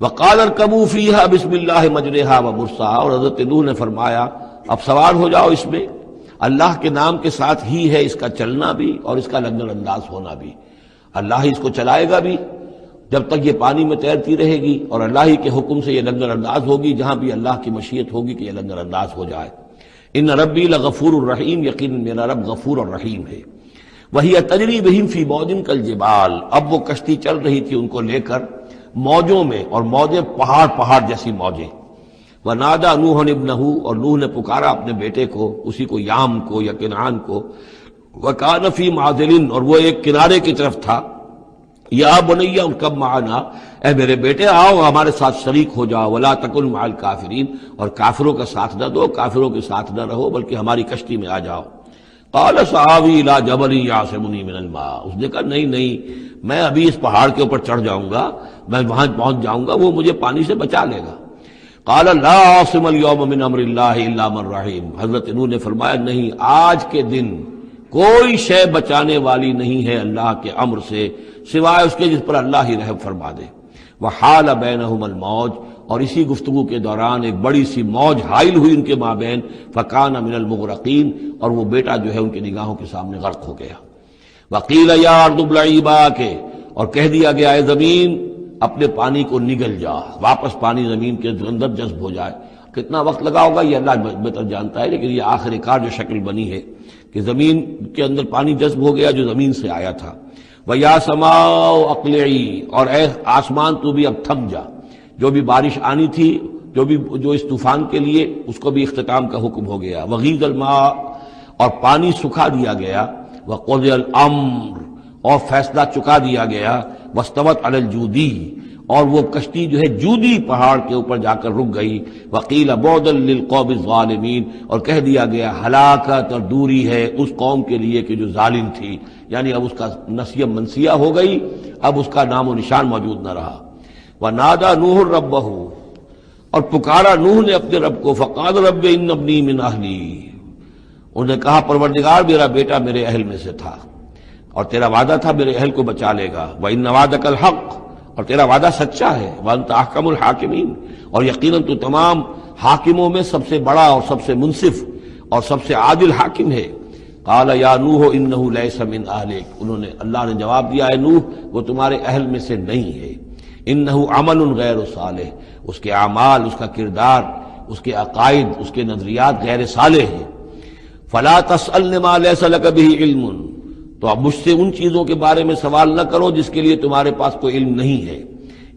وقال ارکبوا فیہا بسم اللہ مجریہا ومرساہا، اور حضرت نوح نے فرمایا اب سوار ہو جاؤ اس میں، اللہ کے نام کے ساتھ ہی ہے اس کا چلنا بھی اور اس کا لنگر انداز ہونا بھی، اللہ ہی اس کو چلائے گا بھی جب تک یہ پانی میں تیرتی رہے گی، اور اللہ ہی کے حکم سے یہ لنگر انداز ہوگی جہاں بھی اللہ کی مشیت ہوگی کہ یہ لنگر انداز ہو جائے۔ ان ربی لغفور الرحیم، یقین میرا رب غفور الرحیم ہے۔ وہی تجری بہم فی موج کالجبال، اب وہ کشتی چل رہی تھی ان کو لے کر موجوں میں، اور موجیں پہاڑ پہاڑ جیسی موجیں۔ ونادى نوح ابنہ، اور نوح نے پکارا اپنے بیٹے کو، اسی کو یام کو یا کنعان کو، وکان فی معزل، اور وہ ایک کنارے کی طرف تھا، یا بنی ارکب معنا، اے میرے بیٹے آؤ ہمارے ساتھ شریک ہو جاؤ، ولا تکن مع الکافرین، اور کافروں کا ساتھ نہ دو، کافروں کے ساتھ نہ رہو بلکہ ہماری کشتی میں آ جاؤ۔ قال سآوی الی جبل یعصمنی من الماء، اس نے کہا نہیں نہیں، میں ابھی اس پہاڑ کے اوپر چڑھ جاؤں گا، میں وہاں پہنچ جاؤں گا، وہ مجھے پانی سے بچا لے گا۔ قال لا عاصم اليوم من امر اللہ الا من رحم، حضرت نوح نے فرمایا نہیں، آج کے دن کوئی شے بچانے والی نہیں ہے اللہ کے امر سے سوائے اس کے جس پر اللہ ہی رحم فرما دے۔ وحال بینہم الموج، اور اسی گفتگو کے دوران ایک بڑی سی موج حائل ہوئی ان کے مابین، فکان من المغرقین، اور وہ بیٹا جو ہے ان کی نگاہوں کے سامنے غرق ہو گیا۔ وقیل یا ارض ابلعی ماءک، اور کہہ دیا گیا اے زمین اپنے پانی کو نگل جا، واپس پانی زمین کے اندر جذب ہو جائے۔ کتنا وقت لگا ہوگا یہ اللہ بہتر جانتا ہے، لیکن یہ آخر کار جو شکل بنی ہے کہ زمین کے اندر پانی جذب ہو گیا جو زمین سے آیا تھا۔ وَيَا سَمَاءُ أَقْلِعِي، اور اے آسمان تو بھی اب تھم جا، جو بھی بارش آنی تھی، جو اس طوفان کے لیے، اس کو بھی اختتام کا حکم ہو گیا۔ وَغِيضَ الْمَاءُ، اور پانی سکھا دیا گیا۔ وَقُضِيَ الْأَمْرُ، اور فیصلہ چکا دیا گیا۔ وَاسْتَوَتْ عَلَى الْجُودِيِّ، اور وہ کشتی جو ہے جودی پہاڑ کے اوپر جا کر رک گئی۔ وَقِيلَ بُعْدًا لِلْقَوْمِ الظَّالِمِينَ، اور کہہ دیا گیا ہلاکت اور دوری ہے اس قوم کے لیے کہ جو ظالم تھی، یعنی اب اس کا نسیہ منسیہ ہو گئی، اب اس کا نام و نشان موجود نہ رہا۔ وَنَادَى نُوحٌ رَبَّهُ، اور پکارا نوح نے اپنے رب کو، فَقَالَ رَبِّ إِنَّ ابْنِي مِنْ أَهْلِي، انہوں نے کہا پروردگار میرا بیٹا میرے اہل میں سے تھا، اور تیرا وعدہ تھا میرے اہل کو بچا لے گا۔ وَإِنَّ وَعْدَكَ الْحَقُّ، اور تیرا وعدہ سچا ہے۔ وَأَنْتَ أَحْكَمُ الْحَاكِمِينَ، اور یقیناً تو تمام حاکموں میں سب سے بڑا اور سب سے منصف اور سب سے عادل حاکم ہے۔ قال یا نوح انہ لیس من اہلک، انہوں نے اللہ نے جواب دیا ہے نوح وہ تمہارے اہل میں سے نہیں ہے۔ انہ عمل غیر صالح، اس کے اعمال، اس کا کردار، اس کے عقائد، اس کے نظریات غیر صالح ہیں۔ فلا تسألن ما لیس لک بہ علم، تو اب مجھ سے ان چیزوں کے بارے میں سوال نہ کرو جس کے لیے تمہارے پاس کوئی علم نہیں ہے۔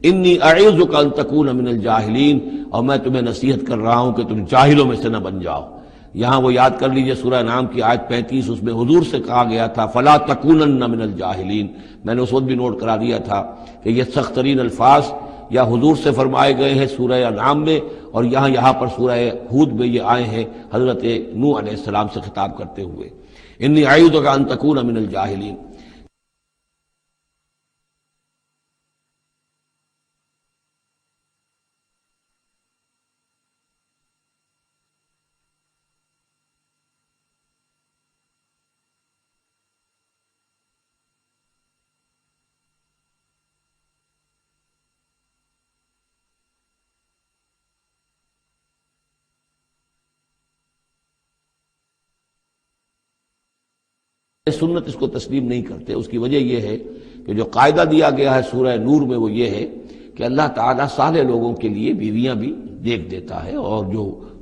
انی اعوذک ان تکون من الجاہلین، اور میں تمہیں نصیحت کر رہا ہوں کہ تم جاہلوں میں سے نہ بن جاؤ۔ یہاں وہ یاد کر لیجئے سورہ انعام کی آیت 35، اس میں حضور سے کہا گیا تھا فلا تکونن من الجاہلین، میں نے اس وقت بھی نوٹ کرا دیا تھا کہ یہ سخت ترین الفاظ یا حضور سے فرمائے گئے ہیں سورہ انعام میں، اور یہاں پر سورہ ہود میں یہ آئے ہیں حضرت نوح علیہ السلام سے خطاب کرتے ہوئے، انی اعوذک ان تکون من الجاہلین۔ سنت اس کو تسلیم نہیں کرتے، اس کی وجہ یہ ہے کہ جو قاعدہ دیا گیا ہے سورہ نور میں وہ یہ ہے کہ اللہ تعالیٰ صالح لوگوں کے لیے بیویاں بھی دیکھ دیتا ہے، اور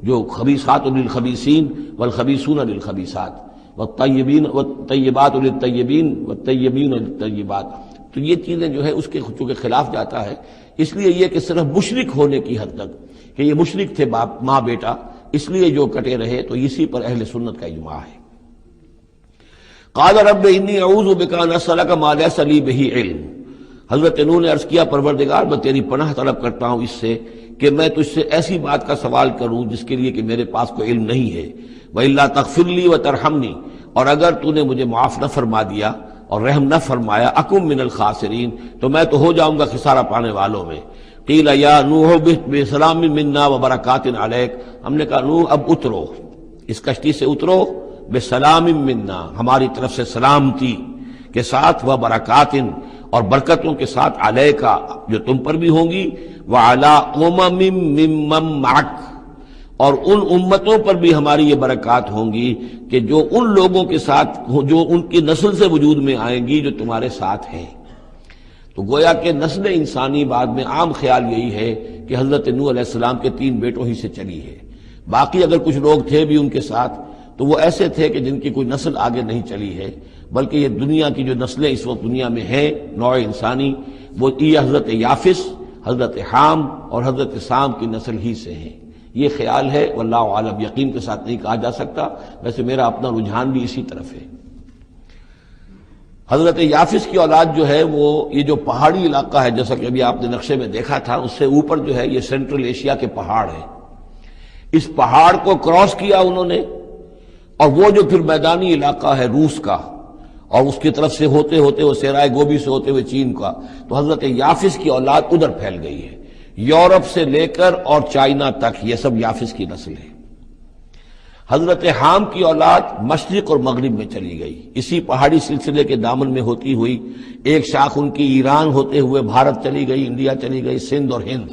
جو خبیثات للخبیثین والخبیثون للخبیثات والطیبات للطیبین والطیبین للطیبات، تو یہ چیزیں جو ہے اس کے چونکہ خلاف جاتا ہے، اس لیے یہ کہ صرف مشرک ہونے کی حد تک کہ یہ مشرک تھے باپ ماں بیٹا، اس لیے جو کٹے رہے، تو اسی پر اہل سنت کا اجماع ہے۔ قال رب انی اعوذ بک ان اسألک ما لیس لی بہ علم، حضرت نوح نے عرض کیا پروردگار میں تیری پناہ طلب کرتا ہوں اس سے کہ میں تجھ سے ایسی بات کا سوال کروں جس کے لیے کہ میرے پاس کوئی علم نہیں ہے۔ وَإِلَّا تَغْفِرْ لِي وَتَرْحَمْنِي، اور اگر تو نے مجھے معاف نہ فرما دیا اور رحم نہ فرمایا، اکم من الخاسرین، تو میں تو ہو جاؤں گا خسارہ پانے والوں میں۔ قیل یا نوح اہبط بسلام منا وبرکات علیک، ہم نے کہا نوح اب اترو، اس کشتی سے اترو، بسلام منا، ہماری طرف سے سلامتی کے ساتھ، وبرکات، اور برکتوں کے ساتھ علیکا جو تم پر بھی ہوں گی، وعلی امم ممن معک، اور ان امتوں پر بھی ہماری یہ برکات ہوں گی کہ جو ان لوگوں کے ساتھ جو ان کی نسل سے وجود میں آئیں گی جو تمہارے ساتھ ہیں۔ تو گویا کہ نسل انسانی بعد میں عام خیال یہی ہے کہ حضرت نوح علیہ السلام کے 3 بیٹوں ہی سے چلی ہے، باقی اگر کچھ لوگ تھے بھی ان کے ساتھ تو وہ ایسے تھے کہ جن کی کوئی نسل آگے نہیں چلی ہے، بلکہ یہ دنیا کی جو نسلیں اس وقت دنیا میں ہیں نوع انسانی، وہ یہ حضرت یافس، حضرت حام اور حضرت سام کی نسل ہی سے ہیں۔ یہ خیال ہے، واللہ عالم، یقین کے ساتھ نہیں کہا جا سکتا، ویسے میرا اپنا رجحان بھی اسی طرف ہے۔ حضرت یافس کی اولاد جو ہے وہ یہ جو پہاڑی علاقہ ہے، جیسا کہ ابھی آپ نے نقشے میں دیکھا تھا، اس سے اوپر جو ہے یہ سینٹرل ایشیا کے پہاڑ ہیں، اس پہاڑ کو کراس کیا انہوں نے، اور وہ جو پھر میدانی علاقہ ہے روس کا، اور اس کی طرف سے ہوتے ہوتے وہ سیرائے گوبی سے ہوتے ہوئے چین کا، تو حضرت یافس کی اولاد ادھر پھیل گئی ہے، یورپ سے لے کر اور چائنا تک یہ سب یافس کی نسل ہے۔ حضرت حام کی اولاد مشرق اور مغرب میں چلی گئی، اسی پہاڑی سلسلے کے دامن میں ہوتی ہوئی، ایک شاخ ان کی ایران ہوتے ہوئے بھارت چلی گئی، انڈیا چلی گئی، سندھ اور ہند،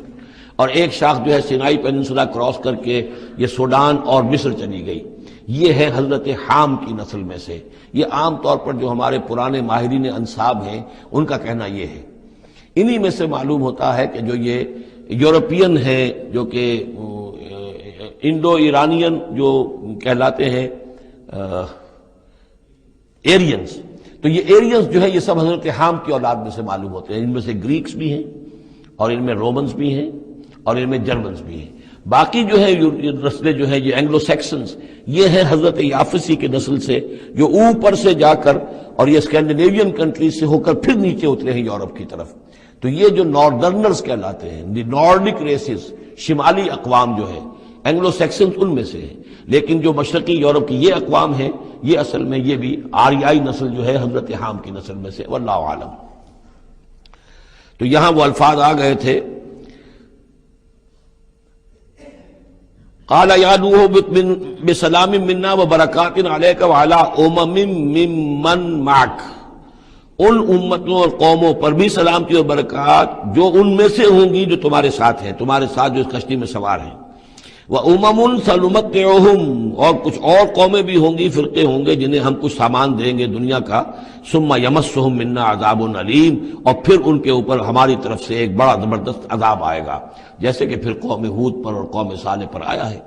اور ایک شاخ جو ہے سینائی پیننسولا کراس کر کے یہ سوڈان اور مصر چلی گئی۔ یہ ہے حضرت حام کی نسل میں سے۔ یہ عام طور پر جو ہمارے پرانے ماہرین انساب ہیں ان کا کہنا یہ ہے۔ انہی میں سے معلوم ہوتا ہے کہ جو یہ یورپین ہیں، جو کہ انڈو ایرانین جو کہلاتے ہیں ایرینز، تو یہ ایرینز جو ہے یہ سب حضرت حام کی اولاد میں سے معلوم ہوتے ہیں۔ ان میں سے گریکس بھی ہیں، اور ان میں رومنز بھی ہیں، اور ان میں جرمنز بھی ہیں۔ باقی جو ہے نسلیں جو ہیں یہ اینگلو سیکسنز، یہ ہیں حضرت یافسی کے نسل سے، جو اوپر سے جا کر اور یہ اسکینڈینیوین کنٹریز سے ہو کر پھر نیچے اترے ہیں یورپ کی طرف۔ تو یہ جو ناردرنرز کہلاتے ہیں، دی نارڈک ریسز، شمالی اقوام جو ہے اینگلو سیکسنز ان میں سے ہیں، لیکن جو مشرقی یورپ کی یہ اقوام ہیں یہ اصل میں یہ بھی آریائی نسل جو ہے حضرت حام کی نسل میں سے، واللہ عالم۔ تو یہاں وہ الفاظ آ گئے تھے، قال یا نوح بسلام منا وبرکات علیک وعلی امم ممن معک، ان امتوں اور قوموں پر بھی سلامتی اور برکات جو ان میں سے ہوں گی جو تمہارے ساتھ ہیں، تمہارے ساتھ جو اس کشتی میں سوار ہیں۔ وَأُمَمٌ سَنُمَتِّعُهُمْ، اور کچھ اور قومیں بھی ہوں گی، فرقے ہوں گے جنہیں ہم کچھ سامان دیں گے دنیا کا، ثُمَّ يَمَسُّهُم مِّنَّا عَذَابٌ عَلِيمٌ، اور پھر ان کے اوپر ہماری طرف سے ایک بڑا زبردست عذاب آئے گا، جیسے کہ پھر قوم ہود پر اور قوم صالح پر آیا ہے۔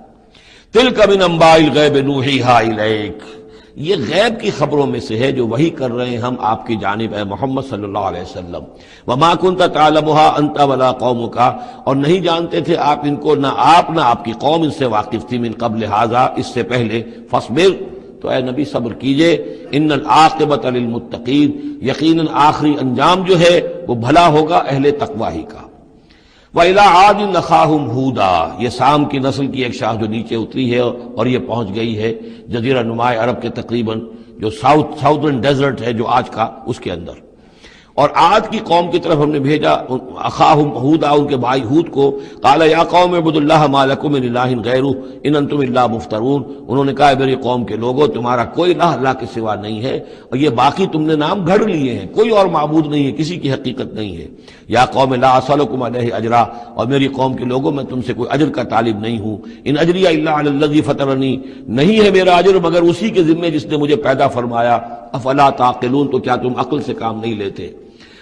تِلْكَ مِنْ أَنْبَاءِ الْغَيْبِ نُوحِيهَا إِلَيْكَ، یہ غیب کی خبروں میں سے ہے جو وحی کر رہے ہیں ہم آپ کی جانب، اے محمد صلی اللہ علیہ وسلم۔ وَمَا كُنْتَ تَعْلَمُهَا أَنْتَ وَلَا قَوْمُكَ، اور نہیں جانتے تھے آپ ان کو، نہ آپ نہ آپ کی قوم ان سے واقف تھی، من قبل هذا، اس سے پہلے، فاصبر، تو اے نبی صبر کیجئے، ان العاقبۃ للمتقین، یقیناً آخری انجام جو ہے وہ بھلا ہوگا اہل تقوی ہی کا۔ وَإِلَىٰ عَادٍ أَخَاهُمْ هُودًا، یہ سام کی نسل کی ایک شاخ جو نیچے اتری ہے اور یہ پہنچ گئی ہے جزیرہ نمائے عرب کے تقریباً جو ساؤتھرن ڈیزرٹ ہے جو آج کا، اس کے اندر، اور عاد کی قوم کی طرف ہم نے بھیجا اخاہم ہودا، ان کے بھائی ہود کو، قال یا قوم اعبدوا اللہ ما لکم من الہ غیرہ ان انتم الا مفترون، انہوں نے کہا میری قوم کے لوگوں تمہارا کوئی الہ اللہ کے سوا نہیں ہے، اور یہ باقی تم نے نام گھڑ لیے ہیں، کوئی اور معبود نہیں ہے، کسی کی حقیقت نہیں ہے۔ یا قوم لا اسألکم علیہ اجرا، اور میری قوم کے لوگوں میں تم سے کوئی اجر کا طالب نہیں ہوں، ان اجری الا علی الذی فطرنی، نہیں ہے میرا اجر مگر اسی کے ذمے جس نے مجھے پیدا فرمایا، افلا تعقلون، تو کیا تم عقل سے کام نہیں لیتے۔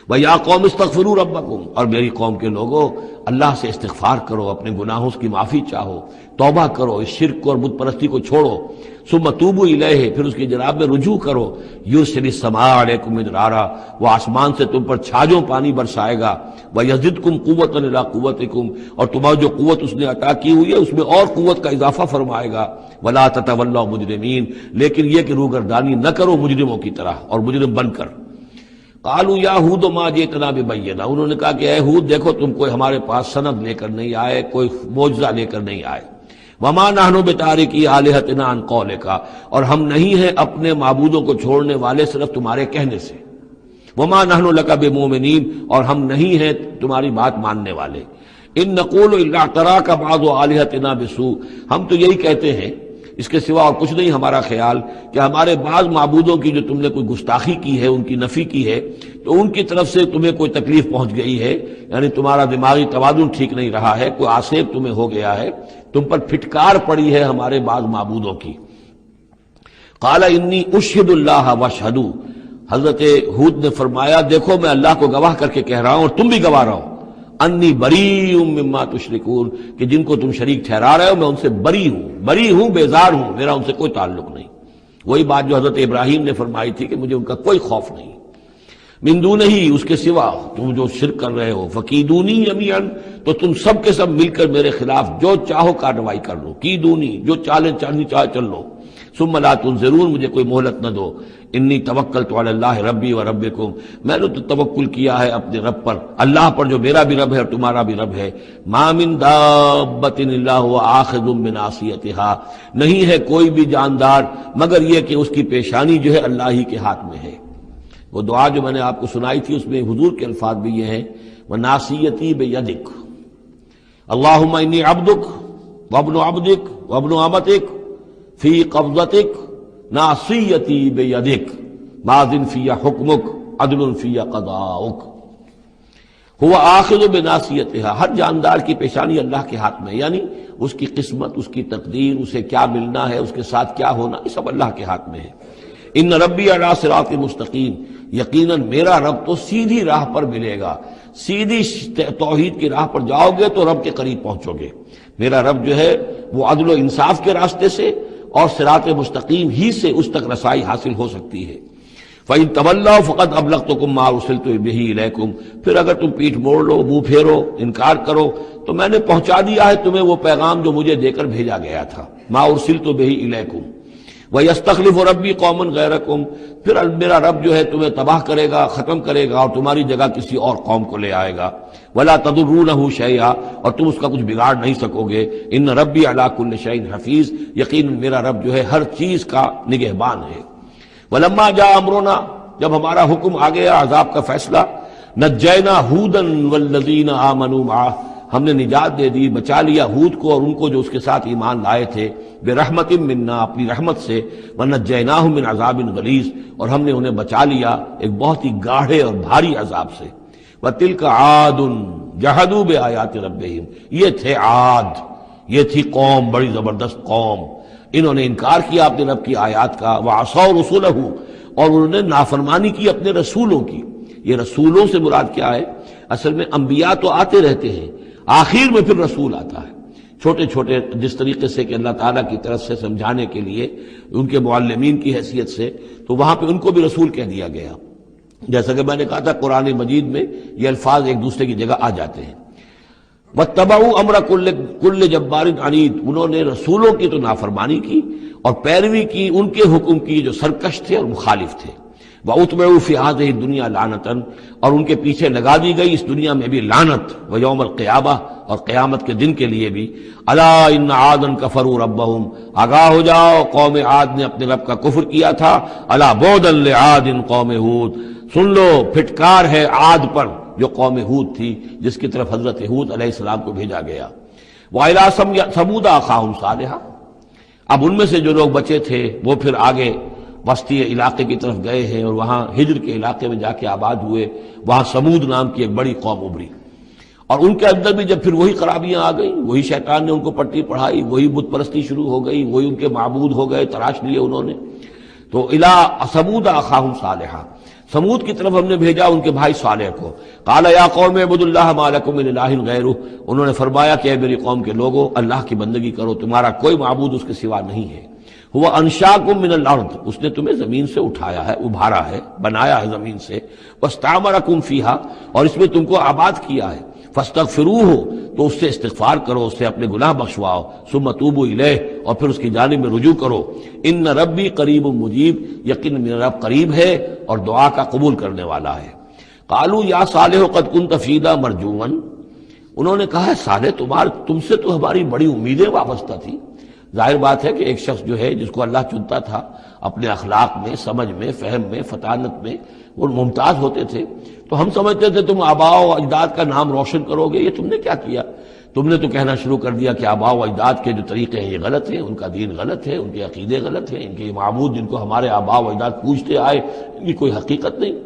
وَيَا قَوْمِ اسْتَغْفِرُوا رَبَّكُمْ، اور میری قوم کے لوگوں اللہ سے استغفار کرو، اپنے گناہوں کی معافی چاہو، توبہ کرو، اس شرک کو اور بت پرستی کو چھوڑو، ثُمَّ تُوبُوا إِلَيْهِ، پھر اس کی جناب میں رجوع کرو، يُرْسِلِ السَّمَاءَ عَلَيْكُمْ مِدْرَارًا، وہ آسمان سے تم پر چھاجوں پانی برسائے گا، وَيَزِدْكُمْ قُوَّةً إِلَىٰ قُوَّتِكُمْ، اور تمہاری جو قوت اس نے عطا کی ہوئی ہے اس میں اور قوت کا اضافہ فرمائے گا، وَلَا تَتَوَلَّوْا مُجْرِمِينَ، لیکن یہ کہ روگردانی نہ کرو مجرموں کی طرح اور مجرم بن کر۔ قالوا یا ہود ما جئتنا ببینہ، انہوں نے کہا کہ اے ہود دیکھو تم کوئی ہمارے پاس سند لے کر نہیں آئے، کوئی معجزہ لے کر نہیں آئے، وما نحن بتارکی آلہتنا عن قولک، اور ہم نہیں ہیں اپنے معبودوں کو چھوڑنے والے صرف تمہارے کہنے سے، وما نحن لک بمؤمنین، اور ہم نہیں ہیں تمہاری بات ماننے والے، ان نقول الا اعتراک بعض آلہتنا بسوء، ہم تو یہی کہتے ہیں اس کے سوا اور کچھ نہیں ہمارا خیال کہ ہمارے بعض معبودوں کی جو تم نے کوئی گستاخی کی ہے، ان کی نفی کی ہے، تو ان کی طرف سے تمہیں کوئی تکلیف پہنچ گئی ہے، یعنی تمہارا دماغی توازن ٹھیک نہیں رہا ہے، کوئی آسیب تمہیں ہو گیا ہے، تم پر پھٹکار پڑی ہے ہمارے بعض معبودوں کی۔ قال انی اشہد اللہ واشہدوا، حضرت ہود نے فرمایا دیکھو میں اللہ کو گواہ کر کے کہہ رہا ہوں اور تم بھی گواہ رہو، انی بریء مما تشرکون، کہ جن کو تم شریک ٹھہرا رہے ہو میں ان سے بری ہوں، بیزار ہوں، میرا ان سے کوئی تعلق نہیں۔ وہی بات جو حضرت ابراہیم نے فرمائی تھی کہ مجھے ان کا کوئی خوف نہیں، من دونہ ہی، اس کے سوا تم جو شرک کر رہے ہو، فکیدونی جمیعا، تو تم سب کے سب مل کر میرے خلاف جو چاہو کارروائی کر لو، کیدونی، جو چالیں چلنی چاہے چل لو، ثم لا تنظرون، مجھے کوئی مہلت نہ دو، انی توکلت علی اللہ ربی و ربکم، میں نے تو توکل کیا ہے اپنے رب پر، اللہ پر جو میرا بھی رب ہے اور تمہارا بھی رب ہے، ما من دابۃ الا هو آخذ بناصیتها، نہیں ہے کوئی بھی جاندار مگر یہ کہ اس کی پیشانی جو ہے اللہ ہی کے ہاتھ میں ہے۔ وہ دعا جو میں نے آپ کو سنائی تھی اس میں حضور کے الفاظ بھی یہ ہیں، وَنَاصِيَتِي بِيَدِكَ، اللہم انی عبدک وابن عبدک وابن امتک فی قبضتک ناصیتی بیدک ماض فی حکمک عدل فی قضاؤک۔ ہوا آخذ بناصیتها، ہر جاندار کی پیشانی اللہ کے ہاتھ میں، یعنی اس کی قسمت، اس کی تقدیر، اسے کیا ملنا ہے، اس کے ساتھ کیا ہونا، یہ سب اللہ کے ہاتھ میں ہے۔ ان ربی علی صراط مستقیم، یقیناً میرا رب تو سیدھی راہ پر ملے گا، سیدھی توحید کی راہ پر جاؤ گے تو رب کے قریب پہنچو گے۔ میرا رب جو ہے وہ عدل و انصاف کے راستے سے اور صراط مستقیم ہی سے اس تک رسائی حاصل ہو سکتی ہے۔ فَإِن تَوَلَّوْا فَقَدْ أَبْلَغْتُكُم مَّا أُرْسِلْتُ بِهِ إِلَيْكُمْ، پھر اگر تم پیٹھ موڑ لو، منہ پھیرو، انکار کرو، تو میں نے پہنچا دیا ہے تمہیں وہ پیغام جو مجھے دے کر بھیجا گیا تھا، مَا أُرْسِلْتُ بِهِ إِلَيْكُمْ۔ وَيَسْتَخْلِفُ رَبِّي قَوْمًا غَيْرَكُمْ، پھر میرا رب جو ہے تمہیں تباہ کرے گا، ختم کرے گا اور تمہاری جگہ کسی اور قوم کو لے آئے گا۔ وَلَا تَضُرُّونَهُ شَيْئًا، اور تم اس کا کچھ بگاڑ نہیں سکو گے۔ إِنَّ رَبِّي عَلَىٰ كُلِّ شَيْءٍ حَفِيظٌ، یقیناً میرا رب جو ہے ہر چیز کا نگہبان ہے۔ وَلَمَّا جَاءَ أَمْرُنَا، جب ہمارا حکم آ گیا، عذاب کا فیصلہ، نجینا ہودا والذین آمنوا معہ، ہم نے نجات دے دی، بچا لیا ہود کو اور ان کو جو اس کے ساتھ ایمان لائے تھے، برحمت منا، اپنی رحمت سے، ونجیناہم من عذاب غلیظ، اور ہم نے انہیں بچا لیا ایک بہت ہی گاڑھے اور بھاری عذاب سے۔ وتلک عاد جحدوا بآیات ربہم، یہ تھے عاد، یہ تھی قوم، بڑی زبردست قوم، انہوں نے انکار کیا اپنے رب کی آیات کا، وعصوا رسلہ، اور انہوں نے نافرمانی کی اپنے رسولوں کی۔ یہ رسولوں سے مراد کیا ہے؟ اصل میں انبیاء تو آتے رہتے ہیں، آخر میں پھر رسول آتا ہے، چھوٹے چھوٹے، جس طریقے سے کہ اللہ تعالیٰ کی طرف سے سمجھانے کے لیے ان کے معلمین کی حیثیت سے، تو وہاں پہ ان کو بھی رسول کہہ دیا گیا۔ جیسا کہ میں نے کہا تھا قرآن مجید میں یہ الفاظ ایک دوسرے کی جگہ آ جاتے ہیں۔ وَاتَّبَعُوا أَمْرَ كُلِّ جَبَّارٍ عَنِيدٍ، انہوں نے رسولوں کی تو نافرمانی کی اور پیروی کی ان کے حکم کی جو سرکش تھے اور مخالف تھے۔ وَأُتْبِعُوا فِي هَٰذِهِ الدُّنْيَا لَعْنَةً، اور ان کے پیچھے لگا دی گئی اس دنیا میں بھی لعنت، وَيَوْمَ الْقِيَامَةِ، اور قیامت کے دن کے لیے بھی۔ أَلَا إِنَّ عَادًا كَفَرُوا رَبَّهُمْ، آگاہ ہو جاؤ قوم عاد نے اپنے رب کا کفر کیا تھا۔ أَلَا بُعْدًا لِعَادٍ قوم ہود، سن لو پھٹکار ہے عاد پر جو قوم ہود تھی، جس کی طرف حضرت ہود علیہ السلام کو بھیجا گیا۔ وَإِلَىٰ ثَمُودَ أَخَاهُمْ صَالِحًا، اب ان میں سے جو لوگ بچے تھے وہ پھر آگے وسطی علاقے کی طرف گئے ہیں اور وہاں ہجر کے علاقے میں جا کے آباد ہوئے، وہاں سمود نام کی ایک بڑی قوم ابھری، اور ان کے اندر بھی جب پھر وہی خرابیاں آ گئیں، وہی شیطان نے ان کو پٹی پڑھائی، وہی بت پرستی شروع ہو گئی، وہی ان کے معبود ہو گئے، تراش لیے انہوں نے۔ تو الی ثمود اخاہم صالحا، سمود کی طرف ہم نے بھیجا ان کے بھائی صالح کو۔ قال یا قوم اعبدوا اللہ ما لکم من الہ غیرہ، انہوں نے فرمایا کہ اے میری قوم کے لوگو، اللہ کی بندگی کرو، تمہارا کوئی معبود اس کے سوا نہیں ہے۔ هو انشاکم من الارض، اس نے تمہیں زمین سے اٹھایا ہے، ابھارا ہے، بنایا ہے زمین سے، واستعمرکم فیہا، اور اس میں تم کو آباد کیا ہے، فاستغفروہ، تو اس سے استغفار کرو، اس سے اپنے گناہ بخشواؤ، ثم توبوا الیہ، اور پھر اس کی جانب میں رجوع کرو۔ ان ربی قریب مجیب، یقین میرا رب قریب ہے اور دعا کا قبول کرنے والا ہے۔ قالوا یا صالح قد کنت فینا مرجوا، انہوں نے کہا ہے صالح تم سے تو ہماری بڑی امیدیں وابستہ تھی، ظاہر بات ہے کہ ایک شخص جو ہے جس کو اللہ چنتا تھا اپنے اخلاق میں، سمجھ میں، فہم میں، فطانت میں وہ ممتاز ہوتے تھے، تو ہم سمجھتے تھے تم آباء و اجداد کا نام روشن کرو گے، یہ تم نے کیا کیا؟ تم نے تو کہنا شروع کر دیا کہ آباء و اجداد کے جو طریقے ہیں یہ غلط ہیں، ان کا دین غلط ہے، ان کے عقیدے غلط ہیں، ان کے معبود جن کو ہمارے آباء و اجداد پوجتے آئے ان کی کوئی حقیقت نہیں۔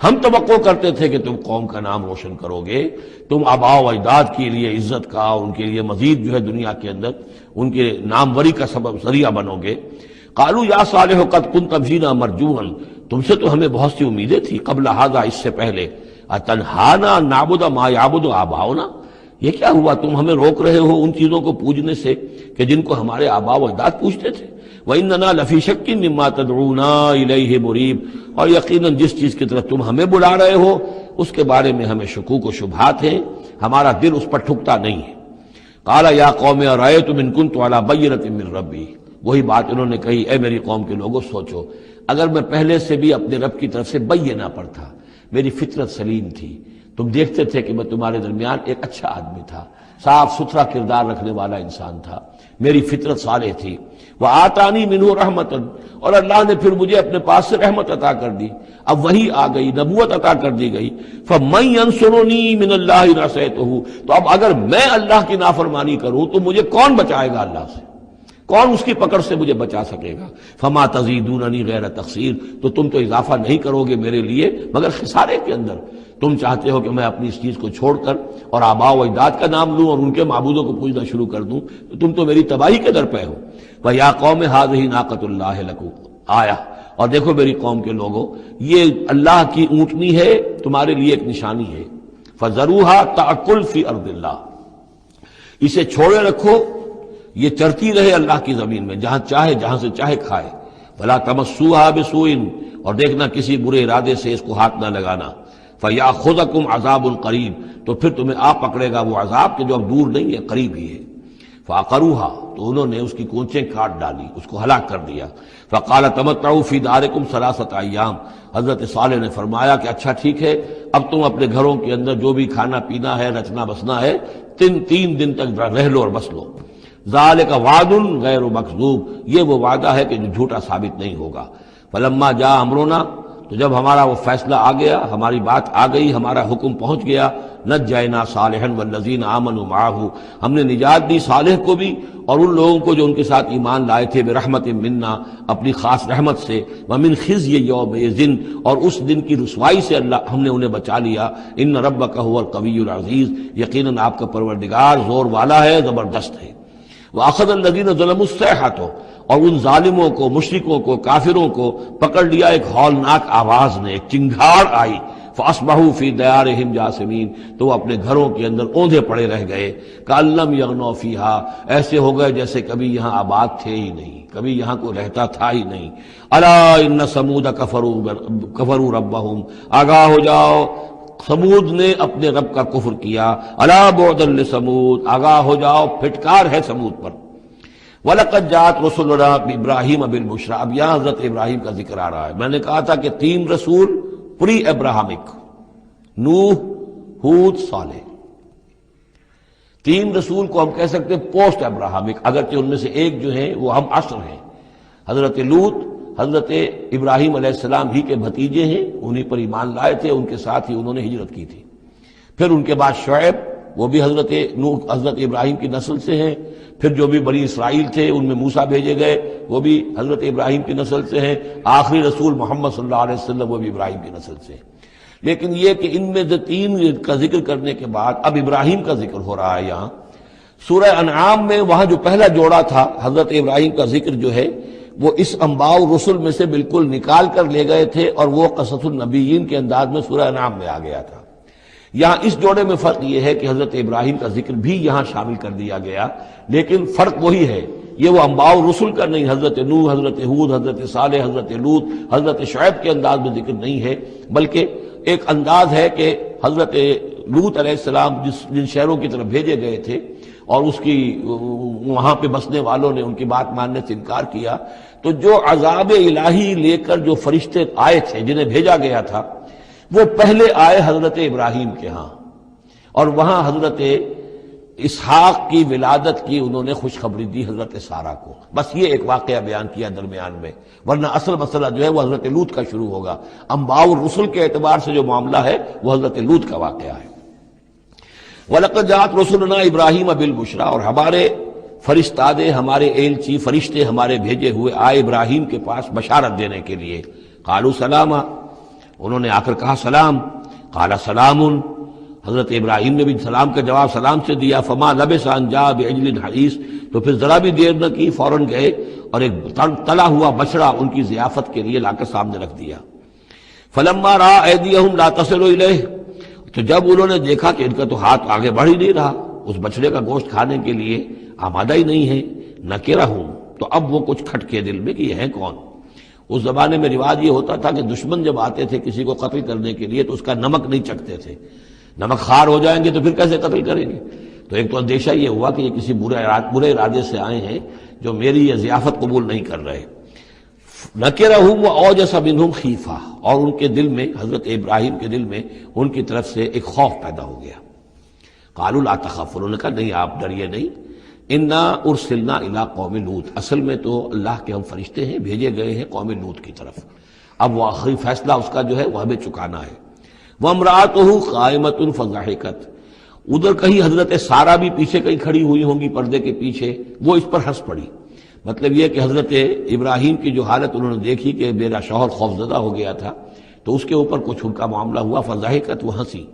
ہم توقع کرتے تھے کہ تم قوم کا نام روشن کرو گے، تم آباء و اجداد کے لیے عزت کا، ان کے لیے مزید جو ہے دنیا کے اندر ان کے ناموری کا سبب ذریعہ بنو گے۔ قالوا یا صالح قد كنت فينا مرجوا، تم سے تو ہمیں بہت سی امیدیں تھی قبل ھذا، اس سے پہلے، اتنہانا نعبد ما يعبد آباؤنا، یہ کیا ہوا تم ہمیں روک رہے ہو ان چیزوں کو پوجنے سے کہ جن کو ہمارے آباء و اجداد پوجتے تھے؟ وَإِنَّنَا لَفِي شَكٍّ مِّمَّا تَدْعُونَا إِلَيْهِ مُرِيبٍ، اور یقیناً جس چیز کی طرف تم ہمیں بلا رہے ہو اس کے بارے میں ہمیں شکوک و شبہات ہیں، ہمارا دل اس پر ٹھکتا نہیں ہے۔ قَالَ يَا قَوْمِ أَرَأَيْتُمْ إِن كُنتُ عَلَىٰ بَيِّنَةٍ مِّن رَّبِّي، وہی بات انہوں نے کہی، اے میری قوم کے لوگوں سوچو، اگر میں پہلے سے بھی اپنے رب کی طرف سے بینہ پر تھا، میری فطرت سلیم تھی، تم دیکھتے تھے کہ میں تمہارے درمیان ایک اچھا آدمی تھا، صاف ستھرا کردار رکھنے والا انسان تھا، میری فطرت صالح تھی، وآتانی منہ رحمۃ، اور اللہ نے پھر مجھے اپنے پاس سے رحمت عطا کر دی، اب وہی آ گئی، نبوت عطا کر دی گئی، فمن ینصرنی من اللہ ان عصیتہ، تو اب اگر میں اللہ کی نافرمانی کروں تو مجھے کون بچائے گا اللہ سے، کون اس کی پکڑ سے مجھے بچا سکے گا؟ فما تزیدوننی غیر تقصیر، تو تم تو اضافہ نہیں کرو گے میرے لیے مگر خسارے کے اندر۔ تم چاہتے ہو کہ میں اپنی اس چیز کو چھوڑ کر اور آباء و اجداد کا نام لوں اور ان کے معبودوں کو پوجنا شروع کر دوں، تو تم تو میری تباہی کے در پہ ہو۔ وَيَا قَوْمِ هَٰذِهِ نَاقَةُ اللَّهِ لَكُمْ آیَةٌ، اور دیکھو میری قوم کے لوگوں، یہ اللہ کی اونٹنی ہے، تمہارے لیے ایک نشانی ہے، فَذَرُوهَا تَأْكُلْ فِي أَرْضِ اللَّهِ، اسے چھوڑے رکھو، یہ چرتی رہے اللہ کی زمین میں، جہاں چاہے جہاں سے چاہے کھائے، وَلَا تَمَسُّوهَا بِسُوءٍ، اور دیکھنا کسی برے ارادے سے اس کو ہاتھ نہ لگانا، فَيَأْخُذَكُمْ عَذَابٌ قَرِيبٌ، تو پھر تمہیں آ پکڑے گا وہ عذاب کہ جو اب دور نہیں ہے، قریب ہی ہے۔ فَعَقَرُوهَا، تو انہوں نے اس کی کونچیں کاٹ ڈالی، اس کو ہلاک کر دیا۔ فَقَالَ تَمَتَّعُوا فِي دَارِكُمْ ثَلَاثَةَ أَيَّامٍ، حضرت صالح نے فرمایا کہ اچھا ٹھیک ہے، اب تم اپنے گھروں کے اندر جو بھی کھانا پینا ہے، رچنا بسنا ہے، تین دن تک رہ لو اور بس لو۔ ذَلِكَ وَعْدٌ غَيْرُ مَكْذُوبٍ، یہ وہ وعدہ ہے کہ جو جھوٹا ثابت نہیں ہوگا۔ فَلَمَّا جَاءَ أَمْرُنَا، تو جب ہمارا وہ فیصلہ آ گیا، ہماری بات آ گئی، ہمارا حکم پہنچ گیا، نجینا صالحا والذین آمنوا معہ، ہم نے نجات دی صالح کو بھی اور ان لوگوں کو جو ان کے ساتھ ایمان لائے تھے، برحمت منا، اپنی خاص رحمت سے، ومن خزی یومئذ، اور اس دن کی رسوائی سے اللہ ہم نے انہیں بچا لیا۔ ان ربک هو القوی العزیز، یقیناً آپ کا پروردگار زور والا ہے، زبردست ہے۔ وَأَخَذَ الَّذِينَ ظَلَمُوا الصَّيْحَةُ، اور ان ظالموں کو، مشرکوں کو، کافروں کو پکڑ لیا ایک ہولناک آواز نے، ایک چنگھاڑ آئی، فَأَصْبَحُوا فِي دِيَارِهِمْ جَاثِمِينَ، تو وہ اپنے گھروں کے اندر اوندھے پڑے رہ گئے، كَأَن لَّمْ يَغْنَوْا فِيهَا، ایسے ہو گئے جیسے کبھی یہاں آباد تھے ہی نہیں، کبھی یہاں کوئی رہتا تھا ہی نہیں۔ أَلَا إِنَّ ثَمُودَ كَفَرُوا رَبَّهُمْ، آگاہ ہو جاؤ، سمود نے اپنے رب کا کفر کیا۔ أَلَا بُعْدًا لِّثَمُود، آگاہ ہو جاؤ، پھٹکار ہے سمود پر۔ وَلَقَدْ جَاءَتْ رُسُلُنَا إِبْرَاهِيمَ بِالْبُشْرَىٰ، اب یہاں حضرت ابراہیم کا ذکر آ رہا ہے۔ میں نے کہا تھا کہ 3 رسول پری ابراہمک، نوح، ہود، صالح، 3 رسول کو ہم کہہ سکتے ہیں پوسٹ ابراہمک، اگرچہ ان میں سے ایک جو ہیں وہ ہم عصر ہیں۔ حضرت لوط حضرت ابراہیم علیہ السلام ہی کے بھتیجے ہیں، انہی پر ایمان لائے تھے، ان کے ساتھ ہی انہوں نے ہجرت کی تھی۔ پھر ان کے بعد شعیب، وہ بھی حضرت نوح حضرت ابراہیم کی نسل سے ہیں۔ پھر جو بھی بنی اسرائیل تھے ان میں موسیٰ بھیجے گئے، وہ بھی حضرت ابراہیم کی نسل سے ہیں۔ آخری رسول محمد صلی اللہ علیہ وسلم وہ بھی ابراہیم کی نسل سے ہیں۔ لیکن یہ کہ ان میں سے 3 کا ذکر کرنے کے بعد اب ابراہیم کا ذکر ہو رہا ہے یہاں سورہ انعام میں۔ وہاں جو پہلا جوڑا تھا حضرت ابراہیم کا ذکر جو ہے وہ اس انباء الرسل میں سے بالکل نکال کر لے گئے تھے، اور وہ قصص النبیین کے انداز میں سورہ انعام میں آ گیا تھا۔ یہاں اس جوڑے میں فرق یہ ہے کہ حضرت ابراہیم کا ذکر بھی یہاں شامل کر دیا گیا، لیکن فرق وہی ہے، یہ وہ انباء الرسل کا نہیں، حضرت نوح، حضرت ہود، حضرت صالح، حضرت لوط، حضرت شعیب کے انداز میں ذکر نہیں ہے، بلکہ ایک انداز ہے کہ حضرت لوط علیہ السلام جن شہروں کی طرف بھیجے گئے تھے اور اس کی وہاں پہ بسنے والوں نے ان کی بات ماننے سے انکار کیا، تو جو عذاب الہی لے کر جو فرشتے آئے تھے جنہیں بھیجا گیا تھا، وہ پہلے آئے حضرت ابراہیم کے ہاں، اور وہاں حضرت اسحاق کی ولادت کی انہوں نے خوشخبری دی حضرت سارہ کو. بس یہ ایک واقعہ بیان کیا درمیان میں، ورنہ اصل مسئلہ جو ہے وہ حضرت لوط کا شروع ہوگا. انباء الرسل کے اعتبار سے جو معاملہ ہے وہ حضرت لوط کا واقعہ ہے. وَلَقَدْ جَاءَتْ رُسُلُنَا إِبْرَاهِيمَ بِالْبُشْرَىٰ، اور ہمارے فرشتادے، ہمارے ایلچی فرشتے ہمارے بھیجے ہوئے آئے ابراہیم کے پاس بشارت دینے کے لیے. قالوا سلاما، انہوں نے آ کر کہا سلام. قال سلام، حضرت ابراہیم نے بھی سلام کا جواب سلام سے دیا. فما لبث ان جاء بعجل حنیذ، تو پھر ذرا بھی دیر نہ کی، فوراً گئے اور ایک تلا ہوا بچڑا ان کی ضیافت کے لیے لا کر سامنے رکھ دیا. فلما رأى أيديهم لا تصل إليه، تو جب انہوں نے دیکھا کہ ان کا تو ہاتھ آگے بڑھ ہی نہیں رہا اس بچڑے کا گوشت کھانے کے لیے، آمادہ ہی نہیں ہے، نکرہم، تو اب وہ کچھ کھٹکے دل میں کہ یہ ہے کون. اس زمانے میں رواج یہ ہوتا تھا کہ دشمن جب آتے تھے کسی کو قتل کرنے کے لیے تو اس کا نمک نہیں چکھتے تھے، نمک خار ہو جائیں گے تو پھر کیسے قتل کریں گے. تو ایک تو اندیشہ یہ ہوا کہ یہ کسی برے ارادے سے آئے ہیں جو میری یہ ضیافت قبول نہیں کر رہے. نکرہم واوجس منہم خیفہ، اور ان کے دل میں، حضرت ابراہیم کے دل میں ان کی طرف سے ایک خوف پیدا ہو گیا. قالوا لا تخف، انہوں نے کہا نہیں آپ ڈریے نہیں. انا ارسلنا الی قوم لوط، اصل میں تو اللہ کے ہم فرشتے ہیں، بھیجے گئے ہیں قوم لوط کی طرف. اب وہ آخری فیصلہ اس کا جو ہے وہ ہمیں چکانا ہے. وامرأتہ قائمۃ فضحکت، ادھر کہیں حضرت سارہ بھی پیچھے کہیں کھڑی ہوئی ہوں گی پردے کے پیچھے، وہ اس پر ہنس پڑی. مطلب یہ کہ حضرت ابراہیم کی جو حالت انہوں نے دیکھی کہ میرا شوہر خوفزدہ ہو گیا تھا تو اس کے اوپر کچھ ان کا معاملہ ہوا. فضحکت، وہ ہنسی.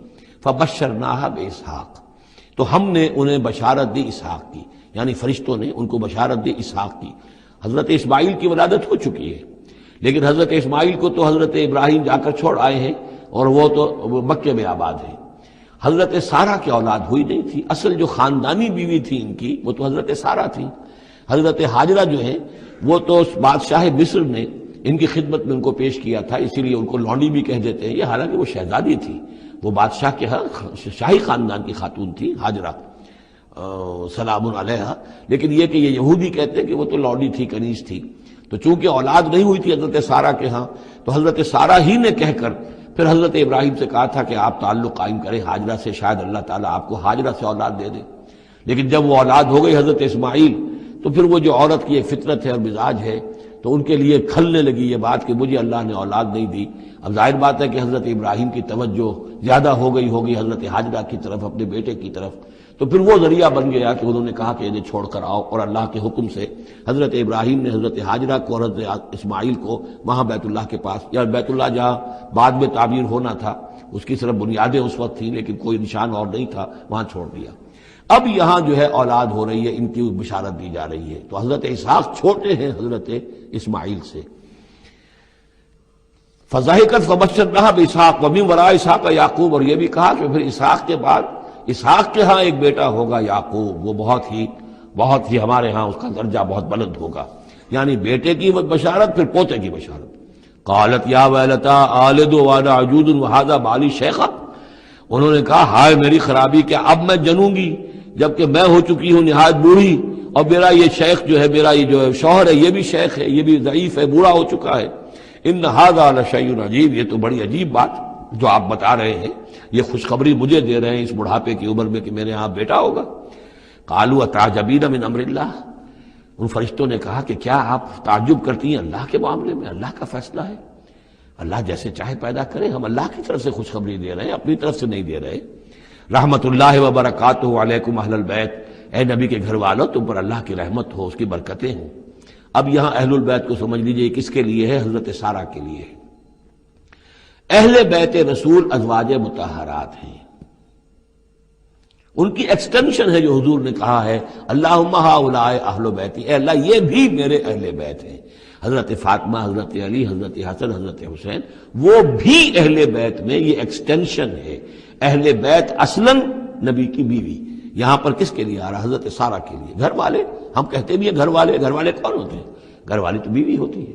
فبشرناہا باسحاق، تو ہم نے انہیں بشارت دی اسحاق کی، یعنی فرشتوں نے ان کو بشارت دی اسحاق کی. حضرت اسماعیل کی ولادت ہو چکی ہے لیکن حضرت اسماعیل کو تو حضرت ابراہیم جا کر چھوڑ آئے ہیں اور وہ تو مکے میں آباد ہیں. حضرت سارہ کی اولاد ہوئی نہیں تھی. اصل جو خاندانی بیوی تھی ان کی وہ تو حضرت سارہ تھی. حضرت ہاجرہ جو ہیں وہ تو بادشاہ مصر نے ان کی خدمت میں ان کو پیش کیا تھا، اسی لیے ان کو لونڈی بھی کہہ دیتے ہیں. یہ حالانکہ وہ شہزادی تھی، وہ بادشاہ کے شاہی خاندان کی خاتون تھی حاجرہ سلام علیہا، لیکن یہ کہ یہ یہودی کہتے ہیں کہ وہ تو لونڈی تھی، کنیز تھی. تو چونکہ اولاد نہیں ہوئی تھی حضرت سارہ کے ہاں، تو حضرت سارہ ہی نے کہہ کر پھر حضرت ابراہیم سے کہا تھا کہ آپ تعلق قائم کریں حاجرہ سے، شاید اللہ تعالیٰ آپ کو حاجرہ سے اولاد دے دے. لیکن جب وہ اولاد ہو گئی حضرت اسماعیل تو پھر وہ جو عورت کی ایک فطرت ہے اور مزاج ہے تو ان کے لیے کھلنے لگی یہ بات کہ مجھے اللہ نے اولاد نہیں دی. اب ظاہر بات ہے کہ حضرت ابراہیم کی توجہ زیادہ ہو گئی ہوگی حضرت حاجرہ کی طرف، اپنے بیٹے کی طرف، تو پھر وہ ذریعہ بن گیا کہ انہوں نے کہا کہ انہیں چھوڑ کر آؤ. اور اللہ کے حکم سے حضرت ابراہیم نے حضرت حاجرہ کو اور حضرت اسماعیل کو وہاں بیت اللہ کے پاس، یا بیت اللہ جہاں بعد میں تعمیر ہونا تھا اس کی صرف بنیادیں اس وقت تھیں لیکن کوئی نشان اور نہیں تھا، وہاں چھوڑ دیا. اب یہاں جو ہے اولاد ہو رہی ہے، ان کی بشارت دی جا رہی ہے. تو حضرت اسحاق چھوٹے ہیں حضرت اسماعیل سے. فضحکت فبشرناہا باسحاق ومن وراء اسحاق یعقوب، اور یہ بھی کہا کہ پھر اسحاق کے بعد اسحاق کے ہاں ایک بیٹا ہوگا یعقوب، وہ بہت ہی ہمارے ہاں اس کا درجہ بہت بلند ہوگا. یعنی بیٹے کی بشارت پھر پوتے کی بشارت. قالت یا ویلتا آلد وانا عجوز وہذا بالی شیخا، انہوں نے کہا ہائے میری خرابی، کہ اب میں جنوں گی جبکہ میں ہو چکی ہوں نہایت بوڑھی، اور میرا یہ شیخ جو ہے، میرا یہ جو شوہر ہے یہ بھی شیخ ہے، یہ بھی ضعیف ہے، بوڑھا ہو چکا ہے. ان ھذا لشیء عجیب، یہ تو بڑی عجیب بات جو آپ بتا رہے ہیں، یہ خوشخبری مجھے دے رہے ہیں اس بڑھاپے کی عمر میں کہ میرے ہاں بیٹا ہوگا. قالوا اتعجبین من امر اللہ، ان فرشتوں نے کہا کہ کیا آپ تعجب کرتی ہیں اللہ کے معاملے میں؟ اللہ کا فیصلہ ہے، اللہ جیسے چاہے پیدا کرے، ہم اللہ کی طرف سے خوشخبری دے رہے ہیں، اپنی طرف سے نہیں دے رہے. رحمت اللہ وبرکاتہ علیکم اہل البیت، اے نبی کے گھر والوں تم پر اللہ کی رحمت ہو، اس کی برکتیں ہوں. اب یہاں اہل البیت کو سمجھ لیجئے کس کے لیے ہے؟ حضرت سارہ کے لیے. اہل بیت رسول ازواج مطہرات ہیں، ان کی ایکسٹینشن ہے جو حضور نے کہا ہے اللہم ہؤلاء اہل بیتی، اے اللہ یہ بھی میرے اہل بیت ہیں. حضرت فاطمہ، حضرت علی، حضرت حسن، حضرت حسین، وہ بھی اہل بیت میں یہ ایکسٹینشن ہے. اہل بیت اصلاً نبی کی بیوی، یہاں پر کس کے لیے آ رہا؟ حضرت سارہ کے لیے. گھر والے، ہم کہتے بھی ہیں گھر والے کون ہوتے ہیں؟ گھر والی تو بیوی ہوتی ہے.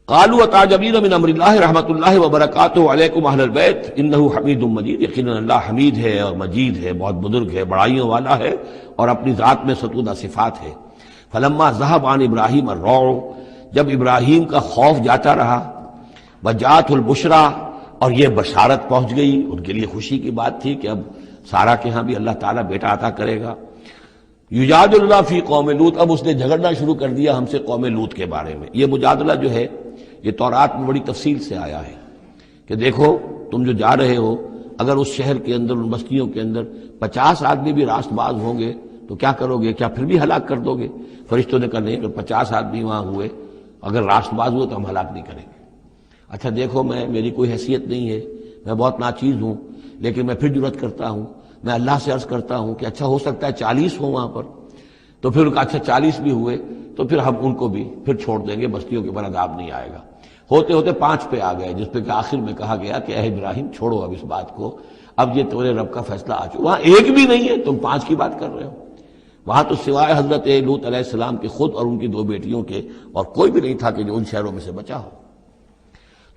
قالوا اتعجبین من امر اللہ رحمت اللہ وبرکاتہ علیکم اہل البیت انہ حمید مجید، یقیناً اللہ حمید ہے اور مجید ہے، بہت بزرگ ہے، بڑائیوں والا ہے اور اپنی ذات میں ستودہ صفات ہے. فلما ذهب عن ابراہیم الروع، جب ابراہیم کا خوف جاتا رہا، وجاءت البشریٰ، اور یہ بشارت پہنچ گئی، ان کے لیے خوشی کی بات تھی کہ اب سارا کے ہاں بھی اللہ تعالیٰ بیٹا عطا کرے گا۔ یجادلنا فی قوم لوط، اب اس نے جھگڑنا شروع کر دیا ہم سے قوم لوط کے بارے میں۔ یہ مجادلہ جو ہے یہ تورات میں بڑی تفصیل سے آیا ہے کہ دیکھو تم جو جا رہے ہو، اگر اس شہر کے اندر، ان بستیوں کے اندر 50 آدمی بھی راست باز ہوں گے تو کیا کرو گے؟ کیا پھر بھی ہلاک کر دو گے؟ فرشتوں نے کہا نہیں، اگر 50 آدمی وہاں ہوئے، اگر راست باز ہوئے تو ہم ہلاک نہیں کریں گے۔ اچھا دیکھو، میری کوئی حیثیت نہیں ہے، میں بہت ناچیز ہوں، لیکن میں پھر جرأت کرتا ہوں، میں اللہ سے عرض کرتا ہوں کہ اچھا ہو سکتا ہے 40 ہوں وہاں پر۔ تو پھر اچھا 40 بھی ہوئے تو پھر ہم ان کو بھی پھر چھوڑ دیں گے، بستیوں کے اوپر عذاب نہیں آئے گا۔ ہوتے ہوتے 5 پہ آ گئے، جس پہ کہ آخر میں کہا گیا کہ اے ابراہیم چھوڑو اب اس بات کو، اب یہ تمہارے رب کا فیصلہ آ چکا۔ وہاں ایک بھی نہیں ہے، تم 5 کی بات کر رہے ہو۔ وہاں تو سوائے حضرت لوط علیہ السلام کے خود اور ان کی 2 بیٹیوں کے اور کوئی بھی نہیں تھا کہ جو ان شہروں میں سے بچا ہو۔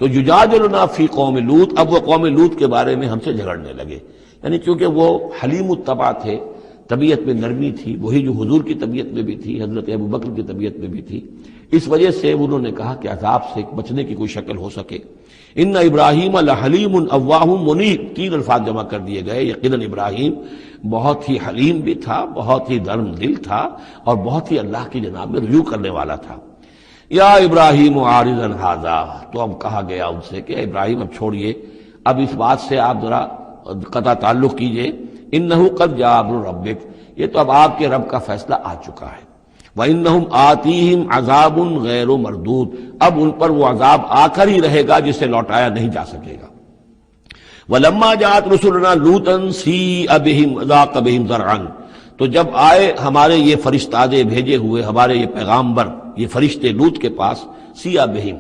تو یجادلنا فی قوم لوط، اب وہ قوم لوط کے بارے میں ہم سے جھگڑنے لگے، یعنی چونکہ وہ حلیم الطبع تھے، طبیعت میں نرمی تھی، وہی جو حضور کی طبیعت میں بھی تھی، حضرت ابوبکر کی طبیعت میں بھی تھی، اس وجہ سے انہوں نے کہا کہ عذاب سے بچنے کی کوئی شکل ہو سکے۔ ان ابراہیم لحلیم اواہ منیب، 3 الفاظ جمع کر دیے گئے۔ یقیناً ابراہیم بہت ہی حلیم بھی تھا، بہت ہی نرم دل تھا، اور بہت ہی اللہ کی جناب میں رجوع کرنے والا تھا۔ یا ابراہیم عارض عن ھذا، تو اب کہا گیا ان سے کہ ابراہیم اب چھوڑیے، اب اس بات سے آپ ذرا قطع تعلق کیجئے۔ انہ قد جاء امر ربک، یہ تو اب آپ کے رب کا فیصلہ آ چکا ہے۔ وانہم آتیہم عذاب غیر مردود، اب ان پر وہ عذاب آ کر ہی رہے گا جسے لوٹایا نہیں جا سکے گا۔ ولما جاءت رسلنا لوطا سیء بہم ضاق بہم ذرعا، تو جب آئے ہمارے یہ فرشتادے بھیجے ہوئے، ہمارے یہ پیغامبر، یہ فرشتے لوط کے پاس، سیء بہم،